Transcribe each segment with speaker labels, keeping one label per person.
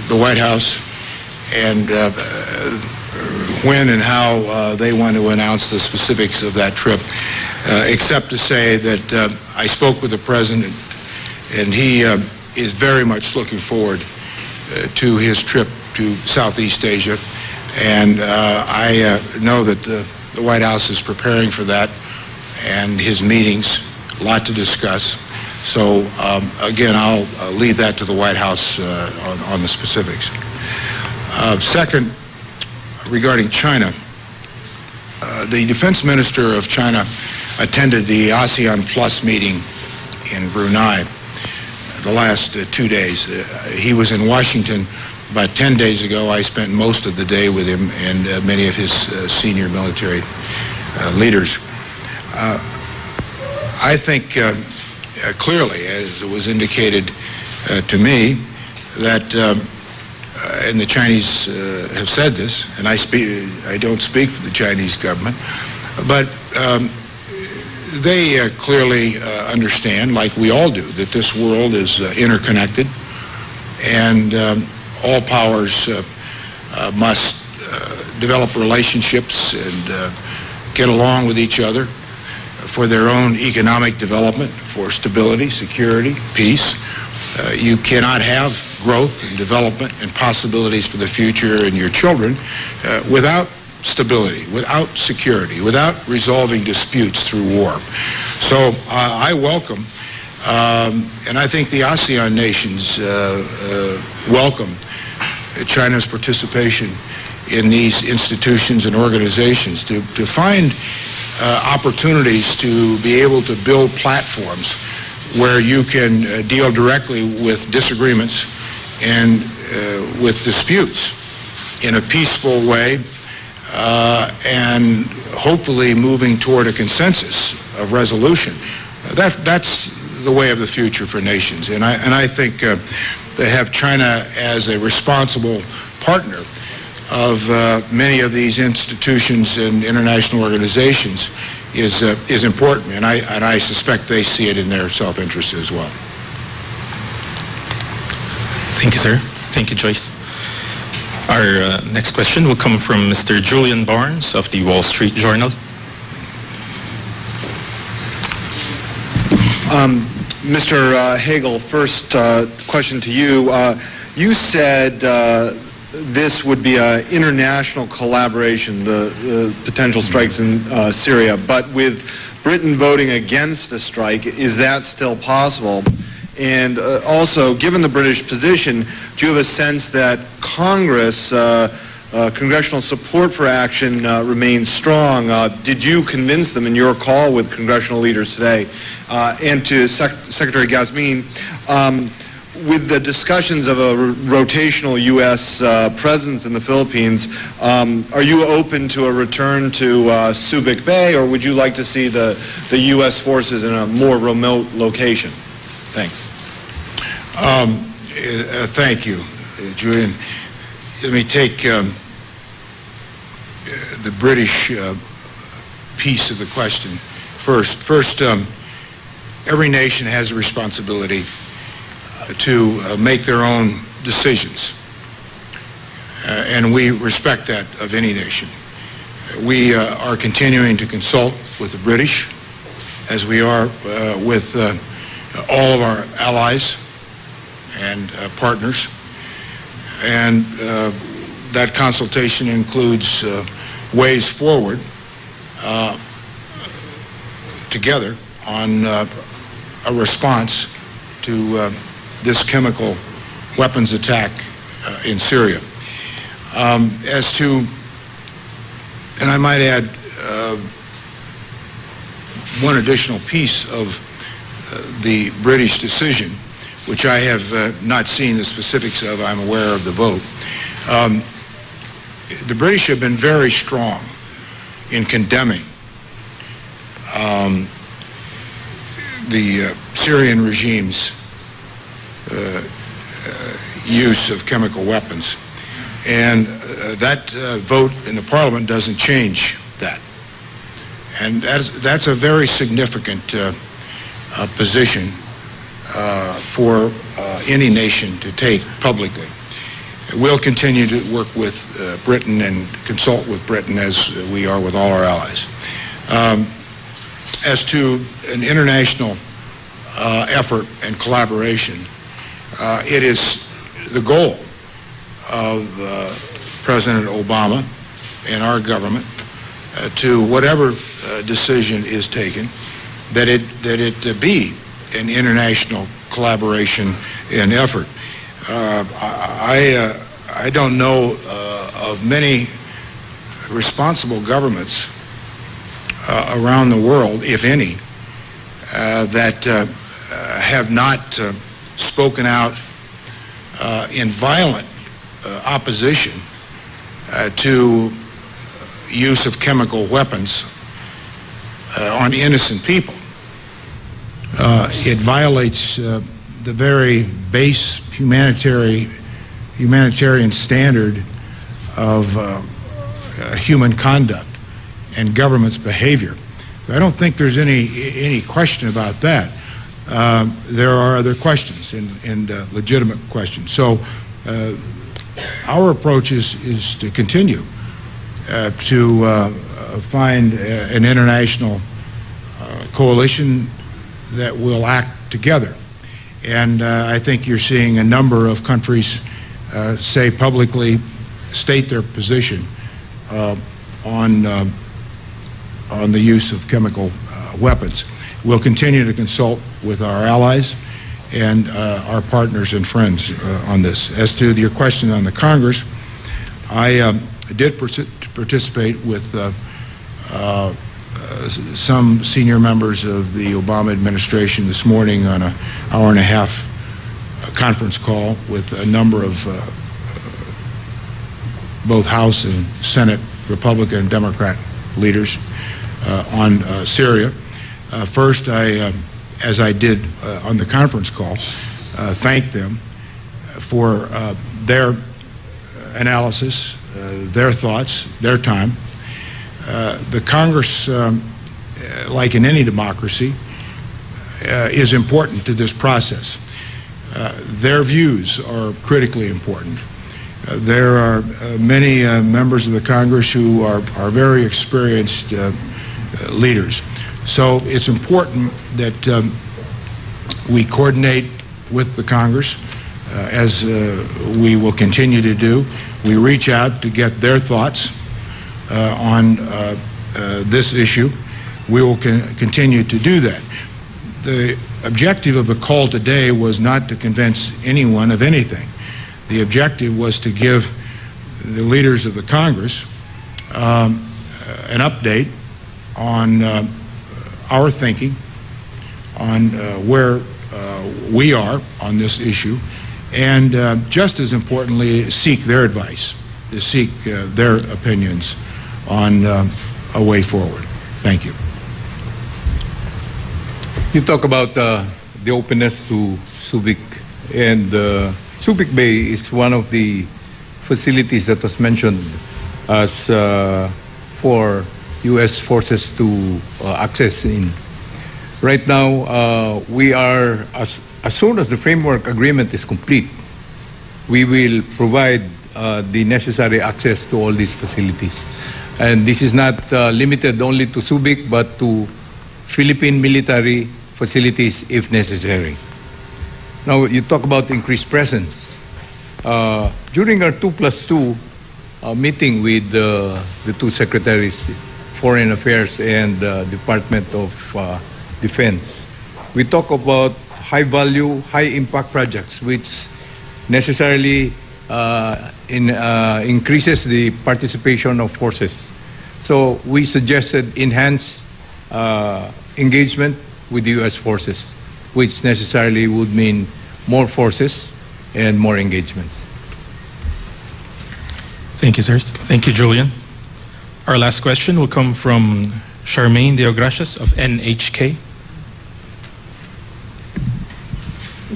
Speaker 1: the White House and when and how they want to announce the specifics of that trip, except to say that I spoke with the President, and he is very much looking forward to his trip to Southeast Asia, and I know that the White House is preparing for that, and his meetings, a lot to discuss. So again, I'll leave that to the White House on the specifics. Second, regarding China, the Defense Minister of China attended the ASEAN Plus meeting in Brunei the last 2 days. He was in Washington about 10 days ago. I spent most of the day with him and many of his senior military leaders. I think clearly, as it was indicated to me, that and the Chinese have said this, and I don't speak for the Chinese government, but they clearly understand, like we all do, that this world is interconnected, and all powers must develop relationships and get along with each other for their own economic development, for stability, security, peace. You cannot have growth and development and possibilities for the future and your children without stability, without security, without resolving disputes through war. So I welcome, and I think the ASEAN nations welcome China's participation in these institutions and organizations to find opportunities to be able to build platforms where you can deal directly with disagreements and with disputes in a peaceful way, and hopefully moving toward a consensus of resolution. That's the way of the future for nations, and I think to have China as a responsible partner of many of these institutions and international organizations is important, and I suspect they see it in their self-interest as well.
Speaker 2: Thank you, sir. Thank you, Joyce. Our next question will come from Mr. Julian Barnes of the Wall Street Journal.
Speaker 3: Mr. Hagel, first question to you. You said this would be an international collaboration, the potential strikes in Syria, but with Britain voting against a strike, is that still possible? And also, given the British position, do you have a sense that Congress, congressional support for action remains strong? Did you convince them in your call with congressional leaders today? And to Secretary Gazmin, with the discussions of a rotational U.S. presence in the Philippines, are you open to a return to Subic Bay, or would you like to see the U.S. forces in a more remote location? Thanks.
Speaker 1: Thank you, Julian. Let me take the British piece of the question first. First, every nation has a responsibility to make their own decisions, and we respect that of any nation. We are continuing to consult with the British, as we are with all of our allies and partners, and that consultation includes ways forward together on a response to this chemical weapons attack in Syria. As to, and I might add one additional piece of the British decision, which I have not seen the specifics of. I'm aware of the vote. The British have been very strong in condemning the Syrian regime's use of chemical weapons. And that vote in the Parliament doesn't change that. And that's a very significant position for any nation to take publicly. We'll continue to work with Britain and consult with Britain as we are with all our allies. As to an international effort and collaboration, it is the goal of President Obama and our government to whatever decision is taken, that it be an international collaboration and effort. I don't know of many responsible governments around the world, if any, that have not spoken out in violent opposition to use of chemical weapons on innocent people. It violates the very base humanitarian standard of human conduct and government's behavior. I don't think there's any question about that. There are other questions and legitimate questions. So our approach is to continue to find an international coalition that will act together. And I think you're seeing a number of countries say publicly, state their position on the use of chemical weapons. We'll continue to consult with our allies and our partners and friends on this. As to your question on the Congress, I did participate with some senior members of the Obama administration this morning on an hour-and-a-half conference call with a number of both House and Senate Republican and Democrat leaders on Syria. First, as I did on the conference call, thanked them for their analysis, their thoughts, their time. The Congress, like in any democracy, is important to this process. Their views are critically important. There are many members of the Congress who are very experienced leaders. So it's important that we coordinate with the Congress, as we will continue to do. We reach out to get their thoughts on this issue. We will continue to do that. The objective of the call today was not to convince anyone of anything. The objective was to give the leaders of the Congress an update on our thinking, on where we are on this issue, and just as importantly, seek their advice, to seek their opinions on a way forward. Thank you.
Speaker 4: You talk about the openness to Subic, and Subic Bay is one of the facilities that was mentioned as for U.S. forces to access in. Right now, we are, as soon as the framework agreement is complete, we will provide the necessary access to all these facilities. And this is not limited only to Subic, but to Philippine military facilities if necessary. Now, you talk about increased presence. During our 2+2 meeting with the two secretaries, Foreign Affairs and Department of Defense, we talk about high-value, high-impact projects, which necessarily increases the participation of forces. So we suggested enhanced engagement with the U.S. forces, which necessarily would mean more forces and more engagements.
Speaker 2: Thank you, sir. Thank you, Julian. Our last question will come from Charmaine Deogracias of NHK.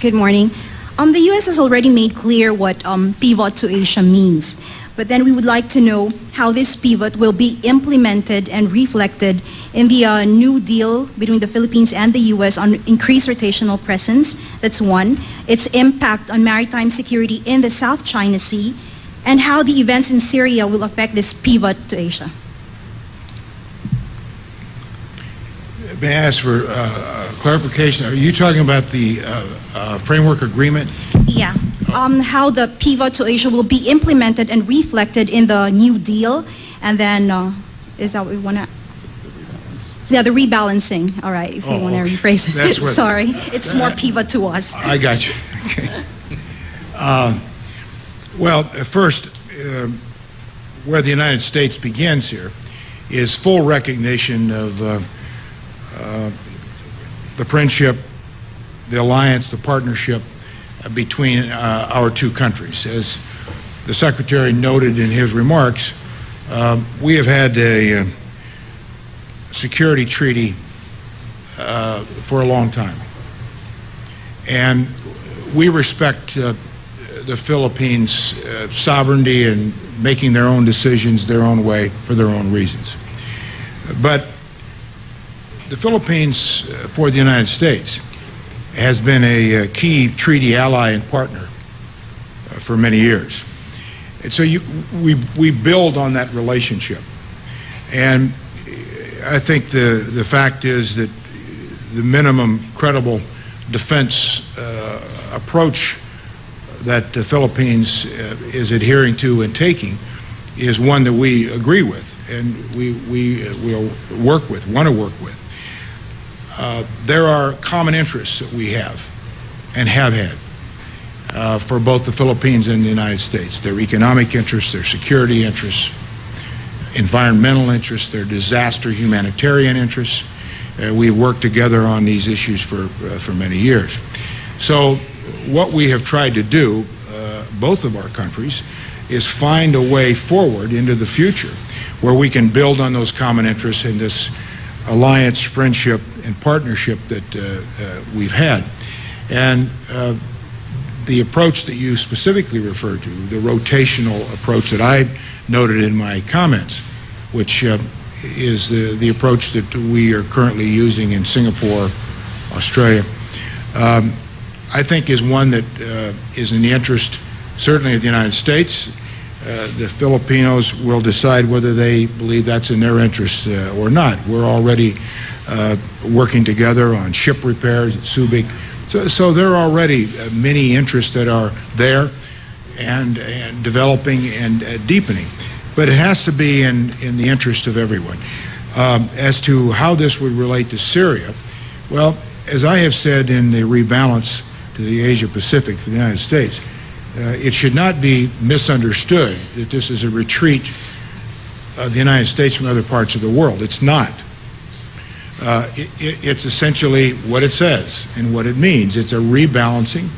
Speaker 5: Good morning. The U.S. has already made clear what pivot to Asia means. But then we would like to know how this pivot will be implemented and reflected in the New Deal between the Philippines and the U.S. on increased rotational presence. That's one. Its impact on maritime security in the South China Sea, and how the events in Syria will affect this pivot to Asia.
Speaker 1: May I ask for clarification? Are you talking about the framework agreement?
Speaker 5: Yeah. How the pivot to Asia will be implemented and reflected in the New Deal, and then is that what we want to? Yeah, the rebalancing. All right, if we want to rephrase it.
Speaker 1: That's what-
Speaker 5: Sorry, it's more pivot to us.
Speaker 1: I got you. Okay. Well, first, where the United States begins here is full recognition of the friendship, the alliance, the partnership between our two countries. As the Secretary noted in his remarks, we have had a security treaty for a long time. And we respect the Philippines' sovereignty and making their own decisions their own way for their own reasons. But the Philippines, for the United States, has been a key treaty ally and partner for many years. And so we build on that relationship. And I think the fact is that the minimum credible defense approach that the Philippines is adhering to and taking is one that we agree with and we will work with, want to work with. There are common interests that we have and have had for both the Philippines and the United States. Their economic interests, their security interests, environmental interests, their disaster humanitarian interests. We've worked together on these issues for many years. So what we have tried to do, both of our countries, is find a way forward into the future where we can build on those common interests in this alliance, friendship, and partnership that we've had. And the approach that you specifically referred to, the rotational approach that I noted in my comments, which is the approach that we are currently using in Singapore, Australia, I think is one that is in the interest, certainly of the United States. The Filipinos will decide whether they believe that's in their interest or not. We're already working together on ship repairs at Subic. So there are already many interests that are there and developing and deepening. But it has to be in the interest of everyone. As to how this would relate to Syria, well, as I have said in the rebalance to the Asia-Pacific for the United States, it should not be misunderstood that this is a retreat of the United States from other parts of the world. It's not. It's essentially what it says and what it means. It's a rebalancing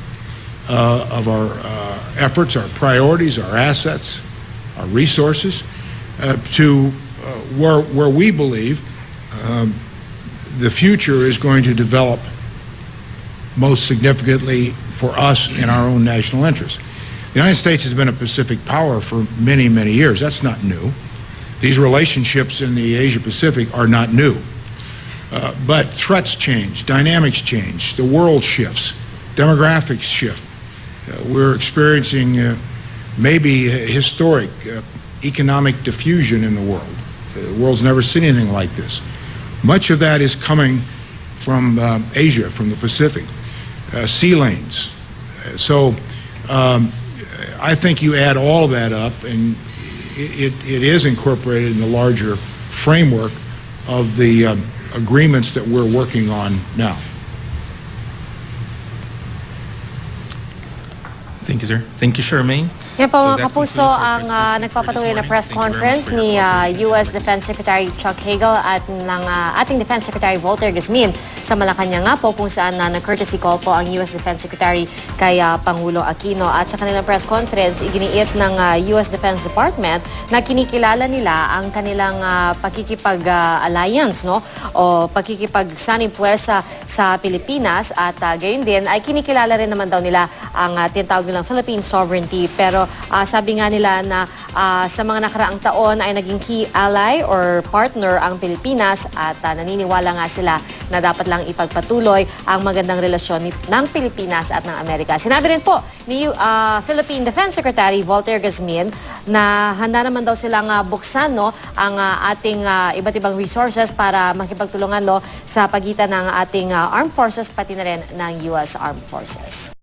Speaker 1: of our efforts, our priorities, our assets, our resources to where we believe the future is going to develop most significantly for us in our own national interest. The United States has been a Pacific power for many, many years. That's not new. These relationships in the Asia-Pacific are not new. But threats change, dynamics change, the world shifts, demographics shift. We're experiencing maybe historic economic diffusion in the world. The world's never seen anything like this. Much of that is coming from Asia, from the Pacific, sea lanes. So I think you add all of that up and it is incorporated in the larger framework of the agreements that we're working on now.
Speaker 2: Thank you, sir. Thank you, Charmaine.
Speaker 6: Yan po mga
Speaker 2: that
Speaker 6: kapuso
Speaker 2: concludes our
Speaker 6: ang
Speaker 2: press conference
Speaker 6: nagpapatuloy na
Speaker 2: for this
Speaker 6: press
Speaker 2: morning. Thank you very much
Speaker 6: conference
Speaker 2: for
Speaker 6: ni
Speaker 2: your
Speaker 6: US Defense Secretary Chuck Hagel at ng ating Defense Secretary Walter Guzmin sa Malacañang nga po kung saan nag-courtesy call po ang US Defense Secretary kay Pangulong Aquino. At sa kanilang press conference, iginiit ng US Defense Department na kinikilala nila ang kanilang pakikipag-alliance o pakikipag-sanib puwersa sa Pilipinas at gayon din ay kinikilala rin naman daw nila ang tinatawag nilang Philippine sovereignty. Pero sabi nga nila na sa mga nakaraang taon ay naging key ally or partner ang Pilipinas at naniniwala nga sila na dapat lang ipagpatuloy ang magandang relasyon ng Pilipinas at ng Amerika. Sinabi rin po ni Philippine Defense Secretary Voltaire Gazmin na handa naman daw silang buksan ang ating iba't ibang resources para makipagtulungan sa pagitan ng ating armed forces pati na rin ng US Armed Forces.